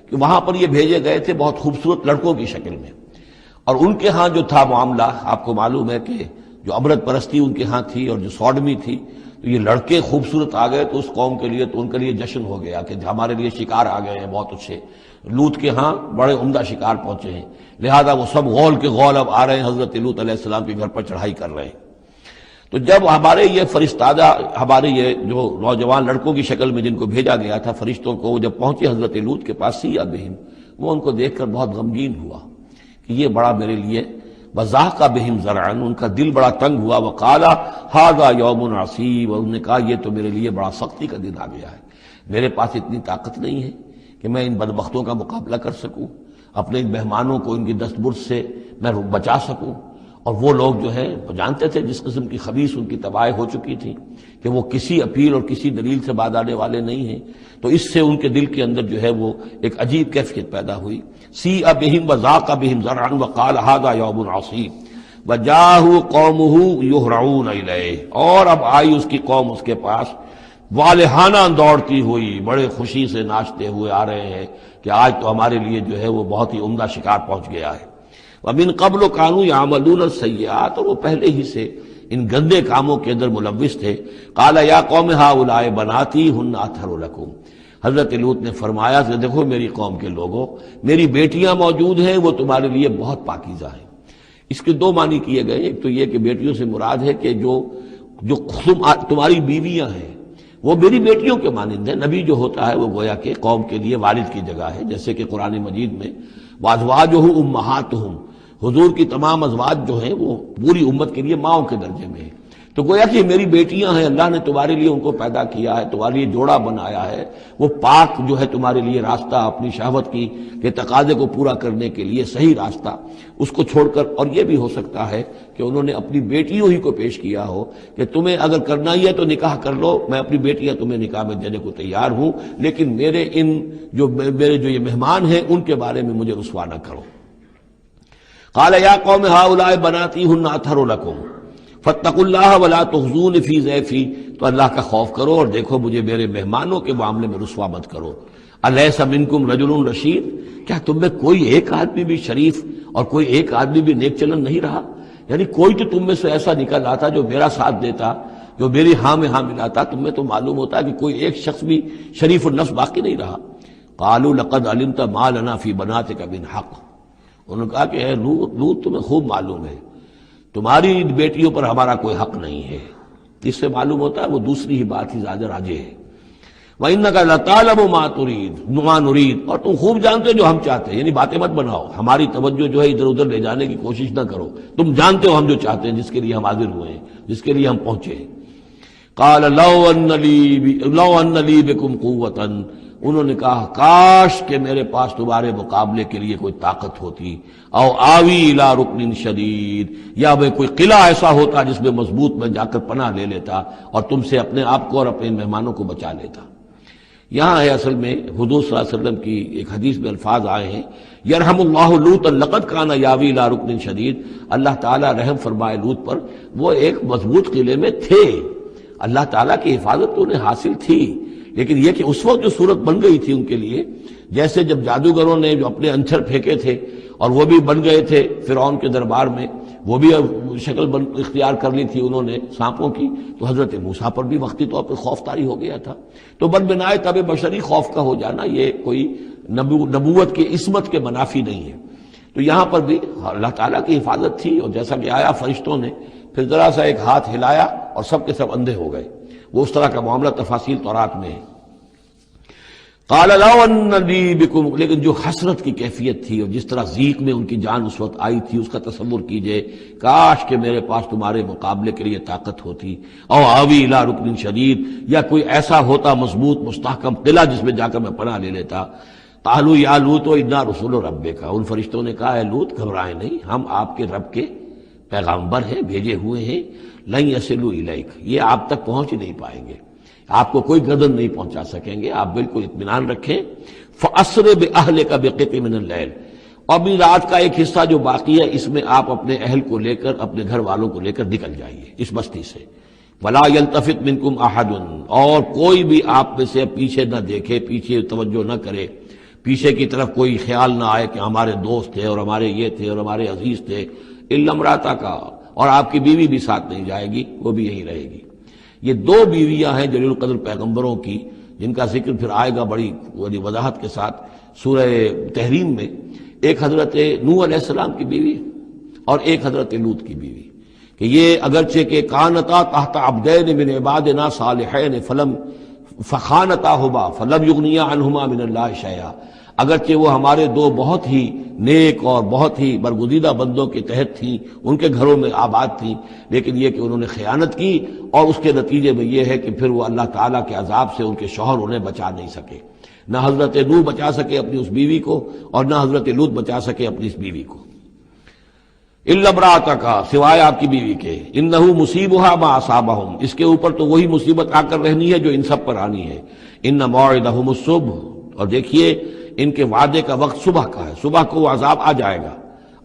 کہ وہاں پر یہ بھیجے گئے تھے بہت خوبصورت لڑکوں کی شکل میں، اور ان کے ہاں جو تھا معاملہ، آپ کو معلوم ہے کہ جو عبرت پرستی ان کے ہاں تھی اور جو سوڈمی تھی، تو یہ لڑکے خوبصورت آ گئے تو اس قوم کے لیے، تو ان کے لیے جشن ہو گیا کہ ہمارے لیے شکار آ گئے ہیں بہت اچھے، لوط کے ہاں بڑے عمدہ شکار پہنچے ہیں، لہذا وہ سب غول کے غول اب آ رہے ہیں، حضرت لوط علیہ السلام کے گھر پر چڑھائی کر رہے ہیں۔ تو جب ہمارے یہ فرشتادہ، ہمارے یہ جو نوجوان لڑکوں کی شکل میں جن کو بھیجا گیا تھا فرشتوں کو، جب پہنچے حضرت لوط کے پاس، سیء بہم، وہ ان کو دیکھ کر بہت غمگین ہوا کہ یہ بڑا میرے لیے، وضاق بہم ذرعا، ان کا دل بڑا تنگ ہوا، وقال ھذا یوم عصیب، اور انہوں نے کہا یہ تو میرے لیے بڑا سختی کا دن آ گیا ہے، میرے پاس اتنی طاقت نہیں ہے کہ میں ان بدبختوں کا مقابلہ کر سکوں، اپنے ان مہمانوں کو ان کی دستبرد سے میں بچا سکوں۔ اور وہ لوگ جو ہیں وہ جانتے تھے جس قسم کی خبیث ان کی تباہی ہو چکی تھی کہ وہ کسی اپیل اور کسی دلیل سے بعد آنے والے نہیں ہیں، تو اس سے ان کے دل کے اندر جو ہے وہ ایک عجیب کیفیت پیدا ہوئی۔ سیء بہم وضاق بہم ذرعا وقال ھذا یوم عصیب وجاءہ قومہ یہرعون الیہ، اور اب آئی اس کی قوم اس کے پاس والہانہ دوڑتی ہوئی، بڑے خوشی سے ناچتے ہوئے آ رہے ہیں کہ آج تو ہمارے لیے جو ہے وہ بہت ہی عمدہ شکار پہنچ گیا ہے۔ وَمِن قَبْلُ كَانُوا يَعْمَلُونَ السَّيِّئَاتِ، اور وہ پہلے ہی سے ان گندے کاموں کے اندر ملوث تھے۔ قَالَ يَا قَوْمِ هَؤُلَاءِ بَنَاتِي هُنَّ أَطْهَرُ لَكُمْ، حضرت لوط نے فرمایا کہ دیکھو میری قوم کے لوگوں، میری بیٹیاں موجود ہیں، وہ تمہارے لیے بہت پاکیزہ ہیں۔ اس کے 2 معنی کیے گئے، ایک تو یہ کہ بیٹیوں سے مراد ہے کہ جو تمہاری بیویاں ہیں وہ میری بیٹیوں کے مانند ہیں۔ نبی جو ہوتا ہے وہ گویا کہ قوم کے لیے والد کی جگہ ہے، جیسے کہ قرآن مجید میں وَأَزْوَاجُهُ أُمَّهَاتُهُمْ، حضور کی تمام ازواج جو ہیں وہ پوری امت کے لیے ماؤں کے درجے میں ہیں، تو گویا کہ میری بیٹیاں ہیں، اللہ نے تمہارے لیے ان کو پیدا کیا ہے، تمہارے لیے جوڑا بنایا ہے، وہ پاک جو ہے تمہارے لیے راستہ اپنی شہوت کی کے تقاضے کو پورا کرنے کے لیے صحیح راستہ اس کو چھوڑ کر، اور یہ بھی ہو سکتا ہے کہ انہوں نے اپنی بیٹیوں ہی کو پیش کیا ہو کہ تمہیں اگر کرنا ہی ہے تو نکاح کر لو، میں اپنی بیٹیاں تمہیں نکاح میں دینے کو تیار ہوں، لیکن میرے جو یہ مہمان ہیں ان کے بارے میں مجھے رسوا نہ کرو۔ قال یا قوم هؤلاء بناتی هن اطہر لکم فاتقوا اللہ ولا تخزون فی ضیفی، تو اللہ کا خوف کرو اور دیکھو مجھے میرے مہمانوں کے معاملے میں رسوا مت کرو۔ الیس منکم رجل رشید، کیا تم میں کوئی ایک آدمی بھی شریف اور کوئی ایک آدمی بھی نیک چلن نہیں رہا؟ یعنی کوئی تو تم میں سے ایسا نکل آتا جو میرا ساتھ دیتا، جو میری ہاں میں ہاں ملاتا، تم میں تو معلوم ہوتا ہے کہ کوئی ایک شخص بھی شریف النفس باقی نہیں رہا۔ قالوا لقد علمت ما لنا فی بناتک من حق، انہوں نے کہا کہ اے لوط تمہیں خوب معلوم ہے تمہاری بیٹیوں پر ہمارا کوئی حق نہیں ہے۔ اس سے معلوم ہوتا ہے وہ دوسری ہی بات ہی زیادہ راجح ہے۔ وَإِنَّكَ لَتَعْلَمُ مَا نُرِيدُ، اور تم خوب جانتے ہو جو ہم چاہتے ہیں، یعنی باتیں مت بناؤ، ہماری توجہ جو ہے ادھر ادھر لے جانے کی کوشش نہ کرو، تم جانتے ہو ہم جو چاہتے ہیں، جس کے لیے ہم حاضر ہوئے ہیں، جس کے لیے ہم پہنچے ہیں۔ قال لو ان لی بکم قوۃ، انہوں نے کہا کاش کہ میرے پاس تمہارے مقابلے کے لیے کوئی طاقت ہوتی، او آوی الی رکن شدید، یا میں کوئی قلعہ ایسا ہوتا جس میں مضبوط میں جا کر پناہ لے لیتا اور تم سے اپنے آپ کو اور اپنے مہمانوں کو بچا لیتا۔ یہاں ہے اصل میں حضور صلی اللہ علیہ وسلم کی ایک حدیث میں الفاظ آئے ہیں، یرحم اللہ لوطا لقد کان یاوی الی رکن شدید، اللہ تعالیٰ رحم فرمائے لوط پر، وہ ایک مضبوط قلعے میں تھے، اللہ تعالیٰ کی حفاظت تو انہیں حاصل تھی، لیکن یہ کہ اس وقت جو صورت بن گئی تھی ان کے لیے، جیسے جب جادوگروں نے جو اپنے انچھر پھینکے تھے اور وہ بھی بن گئے تھے فرعون کے دربار میں، وہ بھی شکل اختیار کر لی تھی انہوں نے سانپوں کی، تو حضرت موسیٰ پر بھی وقتی طور پر خوف طاری ہو گیا تھا۔ تو بن بنائے طب بشری خوف کا ہو جانا یہ کوئی نبوت کی عصمت کے منافی نہیں ہے۔ تو یہاں پر بھی اللہ تعالیٰ کی حفاظت تھی، اور جیسا کہ آیا فرشتوں نے پھر ذرا سا ایک ہاتھ ہلایا اور سب کے سب اندھے ہو گئے، وہ اس طرح کا معاملہ تفاصیل تورات میں ہے۔ قال لو ان لی بکم، لیکن جو حسرت کی کیفیت تھی اور جس طرح ضیق میں ان کی جان اس وقت آئی تھی، اس کا تصور کیجئے، کاش کہ میرے پاس تمہارے مقابلے کے لیے طاقت ہوتی، او آوی الی رکن شدید، یا کوئی ایسا ہوتا مضبوط مستحکم قلعہ جس میں جا کر میں پناہ لے لیتا۔ قالوا یا لوط انا رسول ربک، ان فرشتوں نے کہا اے لوط گھبرائیں نہیں، ہم آپ کے رب کے پیغامبر ہیں، بھیجے ہوئے ہیں، لن یصلوا الیک، یہ آپ تک پہنچ نہیں پائیں گے، آپ کو کوئی گردن نہیں پہنچا سکیں گے، آپ بالکل اطمینان رکھیں۔ فَأَسْرِ بِأَهْلِكَ بِقِطْعٍ مِنَ اللَّيْلِ، اور بھی رات کا ایک حصہ جو باقی ہے اس میں آپ اپنے اہل کو لے کر، اپنے گھر والوں کو لے کر نکل جائیے اس بستی سے۔ وَلَا يَلْتَفِتْ مِنْكُمْ أَحَدٌ، اور کوئی بھی آپ میں سے پیچھے نہ دیکھے، پیچھے توجہ نہ کرے، پیچھے کی طرف کوئی خیال نہ آئے کہ ہمارے دوست تھے اور ہمارے یہ تھے اور ہمارے عزیز تھے، إِلَّا امْرَأَتَكَ، اور آپ کی بیوی بھی ساتھ نہیں جائے گی، وہ بھی یہیں رہے گی۔ یہ دو بیویاں ہیں جلیل القدر پیغمبروں کی، جن کا ذکر پھر آئے گا بڑی وضاحت کے ساتھ سورہ تحریم میں، ایک حضرت نوح علیہ السلام کی بیوی اور ایک حضرت لوط کی بیوی، کہ یہ اگرچہ کہ کانتا تحت عبدین من عبادنا صالحین فخانتاہما فلم یغنیا عنہما من اللہ شیئا، اگرچہ وہ ہمارے دو بہت ہی نیک اور بہت ہی برگزیدہ بندوں کے تحت تھیں، ان کے گھروں میں آباد تھیں، لیکن یہ کہ انہوں نے خیانت کی، اور اس کے نتیجے میں یہ ہے کہ پھر وہ اللہ تعالیٰ کے عذاب سے ان کے شوہر انہیں بچا نہیں سکے، نہ حضرت نوح بچا سکے اپنی اس بیوی کو اور نہ حضرت لوط بچا سکے اپنی اس بیوی کو۔ الا امرأتک، سوائے آپ کی بیوی کے، انہ مصیبھا ما اصابہم، اس کے اوپر تو وہی مصیبت آ کر رہنی ہے جو ان سب پر آنی ہے۔ ان موعدہم الصبح، اور دیکھیے ان کے وعدے کا وقت صبح کا ہے، صبح کو وہ عذاب آ جائے گا۔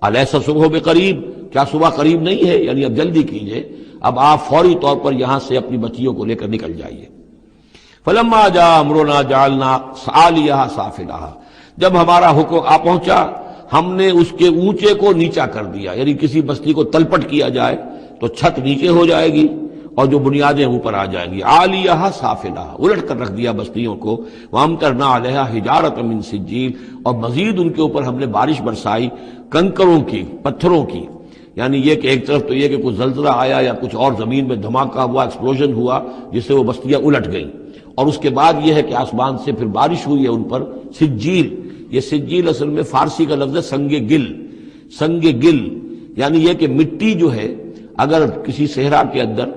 الیس الصبح بقریب، کیا صبح قریب نہیں ہے؟ یعنی اب جلدی کیجئے، اب آپ فوری طور پر یہاں سے اپنی بچیوں کو لے کر نکل جائیے۔ فلما جاء امرنا جعلنا عالیہا سافلہا، جب ہمارا حکم آ پہنچا ہم نے اس کے اونچے کو نیچا کر دیا، یعنی کسی بستی کو تلپٹ کیا جائے تو چھت نیچے ہو جائے گی اور جو بنیادیں اوپر آ جائیں گی، عالیہا سافلہا، الٹ کر رکھ دیا بستیوں کو، وامطرنا علیہا حجارۃ من سجیل، اور مزید ان کے اوپر ہم نے بارش برسائی کنکروں کی، پتھروں کی، یعنی یہ کہ ایک طرف تو یہ کہ کچھ زلزلہ آیا یا کچھ اور زمین میں دھماکہ ہوا، ایکسپلوژن ہوا جس سے وہ بستیاں الٹ گئیں، اور اس کے بعد یہ ہے کہ آسمان سے پھر بارش ہوئی ہے ان پر سجیل۔ یہ سجیل اصل میں فارسی کا لفظ ہے سنگ گل، سنگ گل یعنی یہ کہ مٹی جو ہے اگر کسی صحرا کے اندر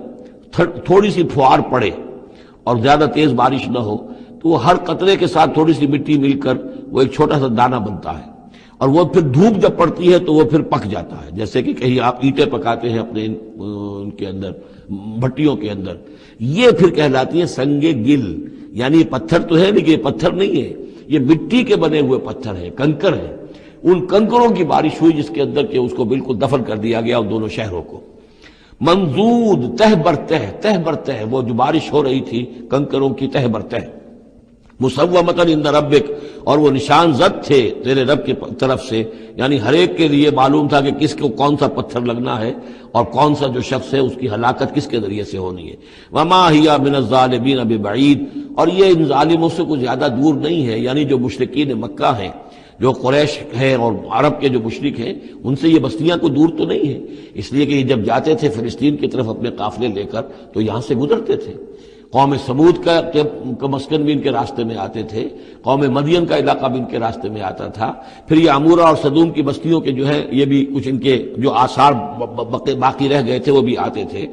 تھوڑی سی پھوار پڑے اور زیادہ تیز بارش نہ ہو تو وہ ہر قطرے کے ساتھ تھوڑی سی مٹی مل کر وہ ایک چھوٹا سا دانہ بنتا ہے، اور وہ پھر دھوپ جب پڑتی ہے تو وہ پھر پک جاتا ہے، جیسے کہ کہیں آپ اینٹیں پکاتے ہیں اپنے ان کے اندر بھٹیوں کے اندر، یہ پھر کہلاتی ہے سنگ گل، یعنی یہ پتھر تو ہے لیکن یہ پتھر نہیں ہے، یہ مٹی کے بنے ہوئے پتھر ہیں، کنکر ہیں، ان کنکروں کی بارش ہوئی جس کے اندر کہ اس کو بالکل دفن کر دیا گیا ان دونوں شہروں کو۔ منضود تہ بر تہ، وہ جو بارش ہو رہی تھی کنکروں کی تہ بر تہ، مسومۃ عند ربک، اور وہ نشان زد تھے تیرے رب کی طرف سے، یعنی ہر ایک کے لیے معلوم تھا کہ کس کو کون سا پتھر لگنا ہے اور کون سا جو شخص ہے اس کی ہلاکت کس کے ذریعے سے ہونی ہے۔ وما ہی من الظالمین ببعید، اور یہ ان ظالموں سے کچھ زیادہ دور نہیں ہے، یعنی جو مشرکین مکہ ہیں، جو قریش ہیں اور عرب کے جو مشرک ہیں، ان سے یہ بستیاں کو دور تو نہیں ہیں، اس لیے کہ یہ جب جاتے تھے فلسطین کی طرف اپنے قافلے لے کر تو یہاں سے گزرتے تھے، قوم سمود کا مسکن بھی ان کے راستے میں آتے تھے، قوم مدین کا علاقہ بھی ان کے راستے میں آتا تھا، پھر یہ عمورہ اور سدوم کی بستیوں کے جو ہے یہ بھی کچھ ان کے جو آثار باقی رہ گئے تھے وہ بھی آتے تھے۔